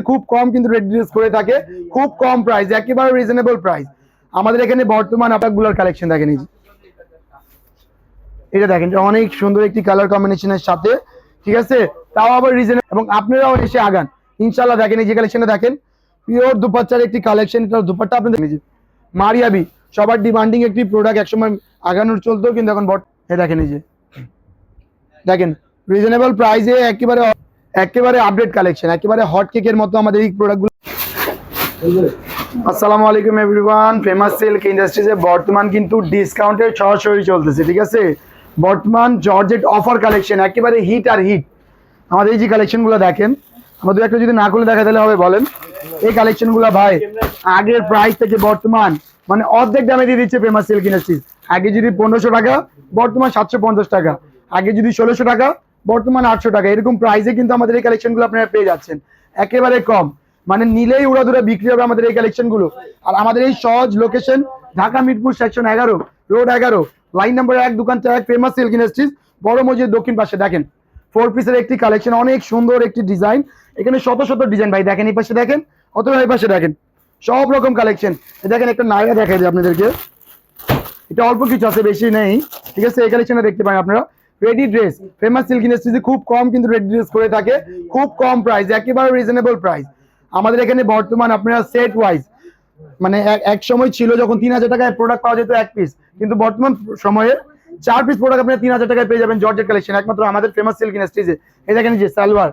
খুব কম কিন্তু রেডিউস করে থাকে, খুব কম প্রাইস, একেবারে রিজনেবল প্রাইস। আমাদের এখানে বর্তমান আপনাগুলোর কালেকশন দেখেন, এই যে এটা দেখেন, অনেক সুন্দর একটি কালার কম্বিনেশনের সাথে, ঠিক আছে, তাও আবার রিজনেবল, এবং আপনারাও এসে আগান ইনশাআল্লাহ। দেখেন এই যে কালেকশনটা দেখেন, পিওর দুপাট্টার একটি কালেকশন। এটা দুপাট্টা আপনি দেখেন, মারিয়াবি সবার ডিমান্ডিং একটি প্রোডাক্ট, একসময় আগানোর চলতো, কিন্তু এখন দেখেন এই যে দেখেন রিজনেবল প্রাইসে একেবারে একেবারে আপডেট কালেকশন, একেবারে হট কেকের মতো আমাদের এই প্রোডাক্টগুলো। আসসালামু আলাইকুম এভরিওয়ান, ফেমাস সিল্ক ইন্ডাস্ট্রিজে বর্তমান কিন্তু ডিসকাউন্টের সরাসরি চলতেছে, ঠিক আছে। বর্তমান জর্জেট অফার কালেকশন, একেবারে হিট আর হিট। আমাদের এই যে কালেকশনগুলো দেখেন, আমাদের একটা যদি না খুলে দেখা তাহলে হবে বলেন। এই কালেকশনগুলো ভাই আগের প্রাইস থেকে বর্তমান মানে অর্ধেক দামে দিয়ে দিচ্ছে ফেমাস সিল্ক ইন্ডাস্ট্রিজ। আগে যদি 1500 টাকা, বর্তমান 750 টাকা। আগে যদি 1600 টাকা, বর্তমান 800 টাকা। এরকম প্রাইসে কিন্তু আমাদের এই কালেকশনগুলো আপনারা পেয়ে যাচ্ছেন, একেবারে কম, মানে নিলেই উড়াদুরা বিক্রি হবে আমাদের এই কালেকশনগুলো। আর আমাদের এই সহজ location Dhaka Mirpur section 11, road 11, line number 1, দোকান 4, ফেমাস সিল্ক ইন্ডাস্ট্রিজ, বড় মসজিদের দক্ষিণ পাশে। দেখেন 4 পিসের একটি কালেকশন, অনেক সুন্দর একটি ডিজাইন। এখানে শত শত ডিজাইন ভাই, দেখেন এই পাশে দেখেন, অথবা এই পাশে দেখেন, সব রকম কালেকশন। দেখেন একটা নাইরা দেখাই দিই আপনাদেরকে, এটা অল্প কিছু আছে, বেশি নেই, ঠিক আছে। এই কালেকশনে দেখতে পারেন আপনারা রেডি ড্রেস, ফেমাস সিল্ক ইন্ডাস্ট্রিজে খুব কম কিন্তু রেডি ড্রেস করে থাকে, খুব কম প্রাইস, একেবারে রিজনেবল প্রাইস। আমাদের এখানে বর্তমান আপনারা সেট ওয়াইজ, মানে এক সময় ছিল যখন 3000 টাকায় প্রোডাক্ট পাওয়া যেত এক পিস, কিন্তু বর্তমান সময়ে 4 পিস প্রোডাক্ট আপনারা 3000 টাকায় পেয়ে যাবেন জর্জেট কালেকশন, একমাত্র আমাদের ফেমাস সিল্ক ইন্ডাস্ট্রিজে। এই দেখেন যে সালোয়ার,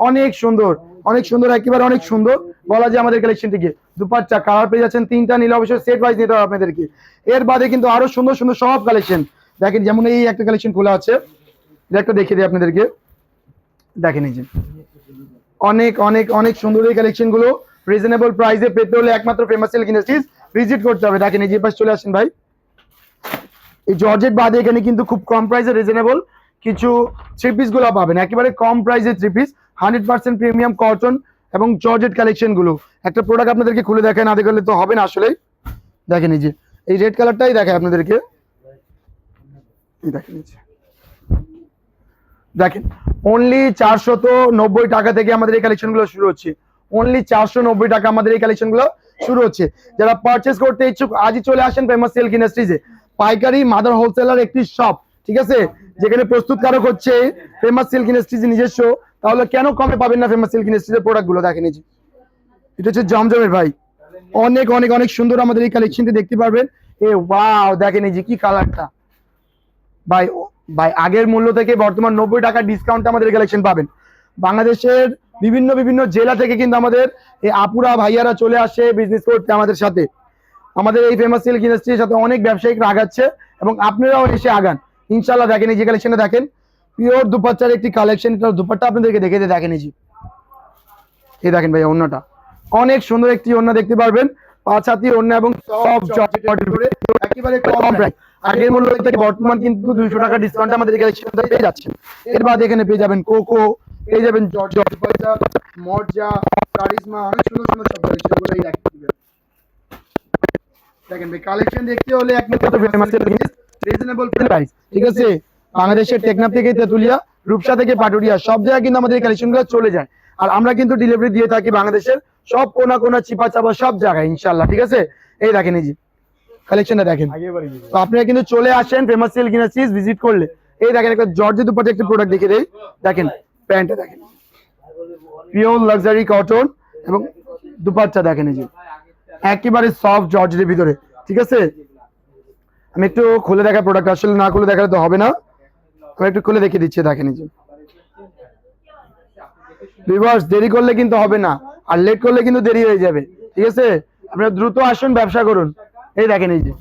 অনেক সুন্দর, অনেক সুন্দর, একেবারে অনেক সুন্দর বলা যায় আমাদের কালেকশন থেকে। দুপাট্টা কালার পেয়ে যাচ্ছেন 3টা, নিলে অবশ্যই সেট ওয়াইজ নিতে হবে আপনাদেরকে। এর বাদে কিন্তু আরো সুন্দর সুন্দর সব কালেকশন দেখেন, যেমন এই একটা কালেকশন খোলা আছে, এটা একটা দেখিয়ে দিই আপনাদেরকে। দেখেন এই যে অনেক অনেক অনেক সুন্দর এই কালেকশন গুলো, রিজনেবল প্রাইসে পেতে হলে একমাত্র ফেমাস সিল্ক ইন্ডাস্ট্রিজ ভিজিট করতে হবে। দেখেন এই যে পাশে চলে আসেন ভাই, এই জর্জেট বাদে এখানে কিন্তু খুব কম প্রাইসে রিজনেবল কিছু থ্রি পিস গুলো পাবেন, একেবারে কম প্রাইসে থ্রি পিস, 100% প্রিমিয়াম কটন এবং জর্জেট কালেকশন গুলো। একটা প্রোডাক্ট আপনাদেরকে খুলে দেখায় না দেখলে তো হবে না আসলে। দেখেন এই যে এই রেড কালারটাই দেখায় আপনাদেরকে, দেখেন দেখেন অনলি 490 টাকা থেকে আমাদের এই কালেকশন গুলো শুরু হচ্ছে, অনলি 490 টাকা আমাদের এই কালেকশন গুলো শুরু হচ্ছে। যারা পারচেস করতে ইচ্ছুক আজই চলে আসেন ফেমাস সিল্ক ইন্ডাস্ট্রিজে, পাইকারি মাদার হোলসেলার একটি শপ, ঠিক আছে, যেখানে প্রস্তুতকারক হচ্ছে ফেমাস সিল্ক ইন্ডাস্ট্রিজ নিজস্ব। তাহলে কেন কমে পাবেন না ফেমাস সিল্ক ইন্ডাস্ট্রিজের প্রোডাক্ট গুলো? দেখেন এই যে এটা হচ্ছে জমজমের ভাই, অনেক অনেক অনেক সুন্দর আমাদের এই কালেকশনটি দেখতে পারবেন। এ ওয়াও, দেখেন এই যে কি কালারটা ভাই, ভাই আগের মূল্য থেকে বর্তমান 90 টাকা ডিসকাউন্ট আমাদের কালেকশন পাবেন। বাংলাদেশের বিভিন্ন বিভিন্ন জেলা থেকে কিন্তু আমাদের এই আপুরা ভাইয়ারা চলে আসে বিজনেস করতে আমাদের সাথে। আমাদের এই ফেমাস সিল্ক ইন্ডাস্ট্রির সাথে অনেক ব্যবসায়িকরা আগাচ্ছে, এবং আপনারাও এসে আগান ইনশাআল্লাহ। দেখেন এই যে কালেকশনটা দেখেন, পিওর দুপাট্টার একটি কালেকশন। এটা দুপাট্টা আপনাদেরকে দেখে দেখেন এই যে এই দেখেন ভাই, অন্যটা অনেক সুন্দর একটি ওড়না দেখতে পারবেন, 5 হাতি ওড়না, এবং সব একেবারে কম প্রাইস। আগের মূল্য থেকে বর্তমান কিন্তু 200 টাকা ডিসকাউন্ট আমাদের কালেকশনটা পেয়ে যাচ্ছেন। এর বাদ এখানে পেয়ে যাবেন কোকো, পেয়ে যাবেন জর্জেট, মর্জা, কারিজমা, অনেক সুন্দর সুন্দর সব কালেকশনগুলো এই দেখেন ভাই। কালেকশন দেখতে হলে একমাত্র ফেমাস রিজনেবল প্রাইস, ঠিক আছে। বাংলাদেশের টেকনাফ থেকে তেতুলিয়া, রূপসা থেকে পাটুরিয়া, সব জায়গায় কিন্তু আমাদের এই কালেকশনগুলো চলে যায়। আর আমরা কিন্তু ডেলিভারি দিয়ে থাকি বাংলাদেশের সব কোনা কোনা, চিপা চাপা সব জায়গায় ইনশাআল্লাহ, ঠিক আছে। এই দেখেন এই যে কালেকশনটা দেখেন, তো আপনারা কিন্তু চলে আসেন ফেমাস সিল্ক ইন্ডাস্ট্রিজ ভিজিট করলে। এই দেখেন একটা জর্জেট দুপাট্টা একটা প্রোডাক্ট দেখে দেই, দেখেন প্যান্টটা দেখেন, পিওর লাক্সারি কটন, এবং দুপাট্টা দেখেন এই যে একেবারে সফট জর্জেটের ভিতরে, ঠিক আছে। আমি একটু খুলে দেখা প্রোডাক্ট, আসলে না খুলে দেখালে তো হবে না, আমি একটু খুলে দেখিয়ে দিচ্ছি। দেখেন এই যে ভিউয়ার্স, দেরি করলে কিন্তু হবে না, আর লেট করলে কিন্তু দেরি হয়ে যাবে, ঠিক আছে। আপনারা দ্রুত আসুন, ব্যবসা করুন। এই দেখেন এই যে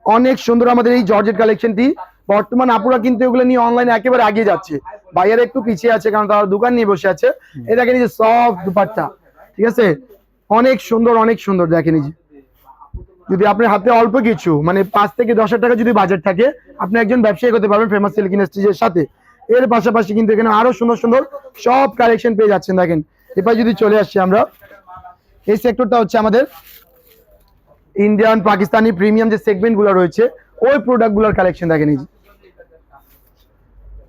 অনেক সুন্দর আমাদের এই জর্জেট কালেকশনটি। বর্তমান আপুরা কিন্তু এগুলো নিয়ে অনলাইনে একেবারে এগিয়ে যাচ্ছে, ভাইয়ারা একটু পিছিয়ে আছে কারণ তারা দোকান নিয়ে বসে আছে। এই দেখেন এই যে সফট দুপাট্টা, ঠিক আছে, অনেক সুন্দর অনেক সুন্দর। দেখেন এই যে যদি আপনার হাতে অল্প কিছু মানে 5 থেকে 10 টাকা যদি বাজেট থাকে, আপনি একজন ব্যবসায়ী করতে পারবেন ফেমাস সিল্ক ইন্ডাস্ট্রিজের সাথে। এর পাশাপাশি কিন্তু এখানে আরো সুন্দর সুন্দর সব কালেকশন পেয়ে যাচ্ছেন। দেখেন এবার যদি চলে আসছি আমরা, এই সেক্টরটা হচ্ছে আমাদের ইন্ডিয়ান পাকিস্তানি প্রিমিয়াম যে সেগমেন্ট গুলো রয়েছে, ওই প্রোডাক্ট গুলোর কালেকশন। দেখেন এই যে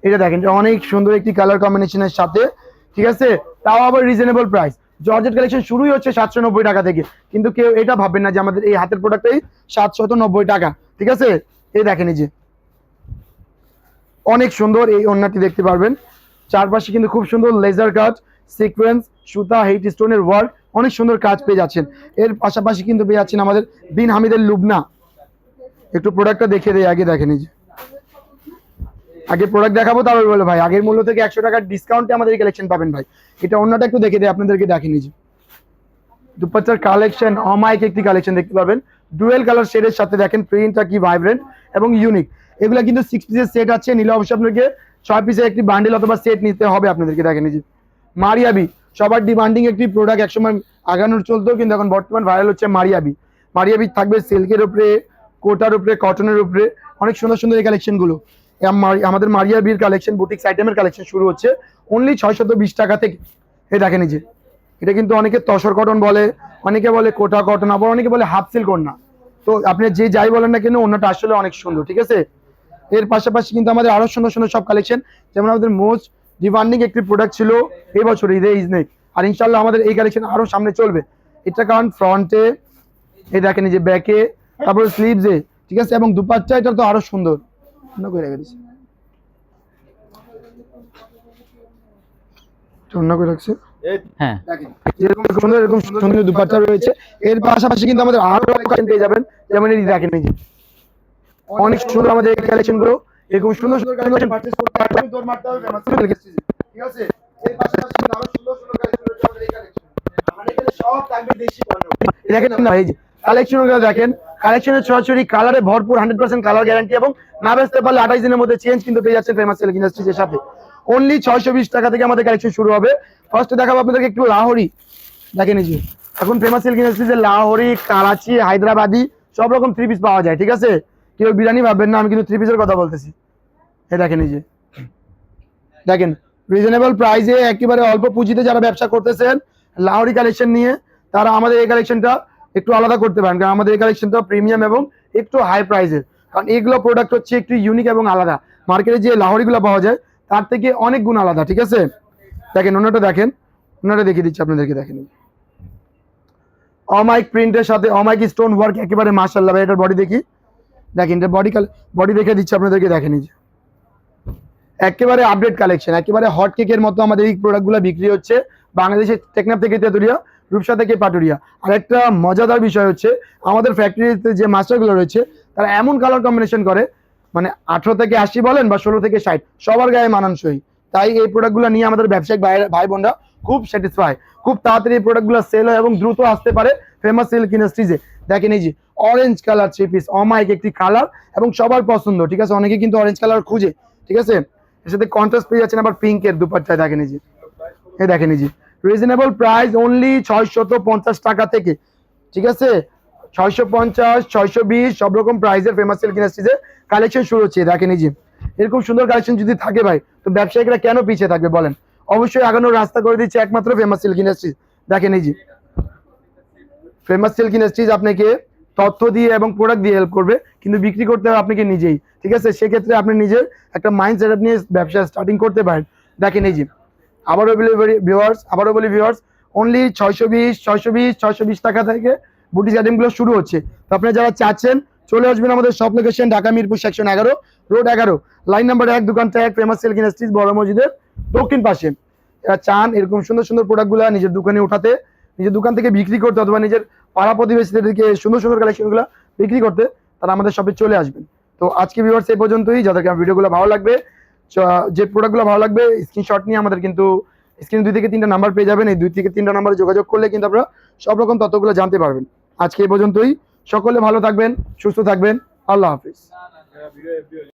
এটা দেখেন, অনেক সুন্দর একটি কালার কম্বিনেশনের সাথে, ঠিক আছে, তাও আবার রিজনেবল প্রাইস। জর্জেট কালেকশন শুরুই হচ্ছে 790 টাকা থেকে, কিন্তু কেউ এটা ভাববেন না যে আমাদের এই হাতের প্রোডাক্টই 790 টাকা। ঠিক আছে, এই দেখেন এই যে অনেক সুন্দর এই ওড়নাটি দেখতে পারবেন, চারপাশে কিন্তু খুব সুন্দর লেজার কাজ, সিকোয়েন্স, সুতা, হেইট স্টোনের ওয়ার্ক, অনেক সুন্দর কাজ পেয়ে যাচ্ছেন। এর পাশাপাশি কিন্তু পেয়ে যাচ্ছেন আমাদের বিন হামিদের লুবনা। একটু প্রোডাক্টটা দেখিয়ে দেয়, আগে দেখেন এই যে, আগে প্রোডাক্ট দেখাবো তারপর বলে ভাই আগের মূল্য থেকে 100 টাকার ডিসকাউন্টে আমাদের এই কালেকশন পাবেন ভাই। এটা অন্যটা একটু দেখে দেয় আপনাদেরকে, দেখেন এই যে দুপাট্টার কালেকশন, অমাইক একটি কালেকশন দেখতে পাবেন, ডুয়েল কালার শেডের সাথে দেখেন প্রিন্টটা কি ভাইব্রেন্ট এবং ইউনিক। এগুলা কিন্তু 6 পিসের সেট আছে, নিলে অবশ্যই আপনাকে 6 পিসের একটি বান্ডেল অথবা সেট নিতে হবে আপনাদেরকে। দেখেন এই যে মারিয়াবি, সবার ডিমান্ডিং একটি প্রোডাক্ট, একসময় আগানোর চলতো কিন্তু এখন বর্তমান ভাইরাল হচ্ছে মারিয়াবি। মারিয়াবি থাকবে সিল্কের উপরে, কোটার উপরে, কটনের উপরে, অনেক সুন্দর সুন্দর এই কালেকশনগুলো। আমাদের মারিয়াবির কালেকশন, বুটিক্স আইটেমের কালেকশন শুরু হচ্ছে অনলি 620 টাকা থেকে। এই দেখেন এই যে, এটা কিন্তু অনেকে তসর কটন বলে, অনেকে বলে কোটা কটন, আবার অনেকে বলে হাফ সিল্ক ওড়না। তো আপনি যে যাই বলেন না কেন, ওড়নাটা আসলে অনেক সুন্দর। ঠিক আছে, এর পাশাপাশি কিন্তু আমাদের আরো সুন্দর সুন্দর সব কালেকশন, যেমন আমাদের মোস্ট ডিমান্ডিং একটি প্রোডাক্ট ছিল এই বছর ঈদে ইজনেক, আর ইনশাল্লাহ আমাদের এই কালেকশন আরো সামনে চলবে। এটা কারণ ফ্রন্টে এই দেখেন এই যে, ব্যাকে, তারপরে স্লিভসে, ঠিক আছে, এবং দুপাট্টা এটা তো আরো সুন্দর। হ্যাঁ, এরকম সুন্দর দুপাট্টা রয়েছে। এর পাশাপাশি কিন্তু আমাদের আরো কালেকশন পেয়ে যাবেন, যেমন এই দেখেন এই যে অনেক সুন্দর আমাদের এই কালেকশন গুলো, এরকম সুন্দর সুন্দর কালেকশন পারচেজ করতে পারবেন। তোর মারতে হবে ফেমাস, ঠিক আছে। এর পাশাপাশি কিন্তু আরো সুন্দর সুন্দর কালেকশন রয়েছে আমাদের এই কালেকশন, আমাদের এখানে সব থাকবে দেশি পণ্য। দেখেন না এই যে কালেকশন গুলো দেখেন, কালেকশনের ছড়াছড়ি, কালারে ভরপুর, 100% কালার গ্যারান্টি, এবং না বেচতে পারলে 28 দিনের মধ্যে চেঞ্জ কিন্তু পেয়ে যাচ্ছেন ফেমাস সিল্ক ইন্ডাস্ট্রিজের সাথে। অনলি 620 টাকা থেকে আমাদের কালেকশন শুরু হবে। ফার্স্টে দেখাবো আপনাদেরকে একটু লাহোরি, দেখেন এই যে এখন ফেমাস সিল্ক ইন্ডাস্ট্রিজের লাহোরি, কারাচি, হায়দ্রাবাদি সব রকম 3 পিস পাওয়া যায়। ঠিক আছে, কেউ বিরিয়ানি ভাববেন না, আমি কিন্তু 3 পিসের কথা বলতেছি। এই দেখেন এই যে, দেখেন রিজনেবল প্রাইসে একেবারে অল্প পুঁজিতে যারা ব্যবসা করতেছেন লাহোরি কালেকশন নিয়ে, তারা আমাদের এই কালেকশনটা একটু আলাদা করতে পারেন, কারণ আমাদের এই কালেকশনটা প্রিমিয়াম এবং একটু হাই প্রাইসের। কারণ এগুলো প্রোডাক্ট হচ্ছে একটু ইউনিক এবং আলাদা, মার্কেটে যে লাহোরিগুলো পাওয়া যায় তার থেকে অনেক গুণ আলাদা। ঠিক আছে, দেখেন ওনাটা, দেখেন ওনাটা দেখিয়ে দিচ্ছি আপনাদেরকে, দেখেন অমাইক প্রিন্টের সাথে অমাইক স্টোন ওয়ার্ক, একেবারে মাশাআল্লাহ। ভাই এটার বডি দেখি, দেখেন এটা বডি দেখে দিচ্ছি আপনাদেরকে, দেখেন এই যে একেবারে আপডেট কালেকশন, একেবারে হট কেকের মতো আমাদের এই প্রোডাক্টগুলো বিক্রি হচ্ছে বাংলাদেশের টেকনাফ থেকে তেতুলিয়া, রূপসা থেকে পাটুরিয়া। আর একটা মজাদার বিষয় হচ্ছে আমাদের ফ্যাক্টরিতে যে মাস্টারগুলো রয়েছে তারা এমন কালার কম্বিনেশন করে, মানে 18 থেকে 80 বলেন বা 16 থেকে 60 সবার গায়ে মানানসই। তাই এই প্রোডাক্টগুলো নিয়ে আমাদের ব্যবসায়িক ভাই বোনরা খুব স্যাটিসফাই, খুব তাড়াতাড়ি এই প্রোডাক্টগুলো সেল হয় এবং দ্রুত আসতে পারে ফেমাস সিল্ক ইন্ডাস্ট্রিজে। দেখেন এই যে অরেঞ্জ কালার 3 পিস, অমাইক একটি কালার এবং সবার পছন্দ। ঠিক আছে, অনেকে কিন্তু অরেঞ্জ কালার খুঁজে। ঠিক আছে, এর সাথে কন্ট্রাস্ট পেয়ে যাচ্ছেন আবার পিঙ্কের দুপাট্টায়। দেখেন এই যে, এই দেখেন এই যে রিজনেবল প্রাইস অনলি 650 টাকা থেকে। ঠিক আছে, 650, 620 সব রকম প্রাইসের ফেমাস সিল্ক ইন্ডাস্ট্রিজে কালেকশন শুরু হচ্ছে। দেখেন এই যে এরকম সুন্দর কালেকশন যদি থাকে ভাই, তো ব্যবসায়িকরা কেন পিছিয়ে থাকবে বলেন? অবশ্যই আগানোর রাস্তা করে দিচ্ছে একমাত্র ফেমাস সিল্ক ইন্ডাস্ট্রিজ। দেখেন এই যে ফেমাস সিল্ক ইন্ডাস্ট্রিজ আপনাকে তথ্য দিয়ে এবং প্রোডাক্ট দিয়ে হেল্প করবে, কিন্তু বিক্রি করতে হবে আপনাকে নিজেই। ঠিক আছে, সেক্ষেত্রে আপনি নিজের একটা মাইন্ড সেটআপ নিয়ে ব্যবসা স্টার্টিং করতে পারেন। দেখেন এই যে আবারও বলি ভিউয়ার্স, অনলি 620 টাকা থেকে বুটিক আইটেমগুলো শুরু হচ্ছে। তো আপনারা যারা চাচ্ছেন চলে আসবেন আমাদের shop location Dhaka Mirpur section 11, road 11, line number 1, দোকানটা 1, ফেমাস সিল্ক ইন্ডাস্ট্রিজ বড় মসজিদের দক্ষিণ পাশে। এরা চান এরকম সুন্দর সুন্দর প্রোডাক্টগুলো নিজের দোকানে উঠাতে, নিজের দোকান থেকে বিক্রি করতে, অথবা নিজের পাড়া প্রতিবেশীদেরকে সুন্দর সুন্দর কালেকশনগুলো বিক্রি করতে, তারা আমাদের শপে চলে আসবেন। তো আজকে ভিউয়ার্স এই পর্যন্তই। যাদেরকে আমার ভিডিওগুলো ভালো লাগবে, যে প্রোডাক্টগুলো ভালো লাগবে, স্ক্রিনশট নিয়ে আমাদের কিন্তু স্ক্রিনে 2 থেকে 3টা নাম্বার পেয়ে যাবেন। এই 2 থেকে 3টা নাম্বারে যোগাযোগ করলে কিন্তু আপনারা সব রকম তথ্যগুলো জানতে পারবেন। আজকে এই পর্যন্তই। সকলে ভালো থাকবেন, সুস্থ থাকবেন। আল্লাহ হাফিজ।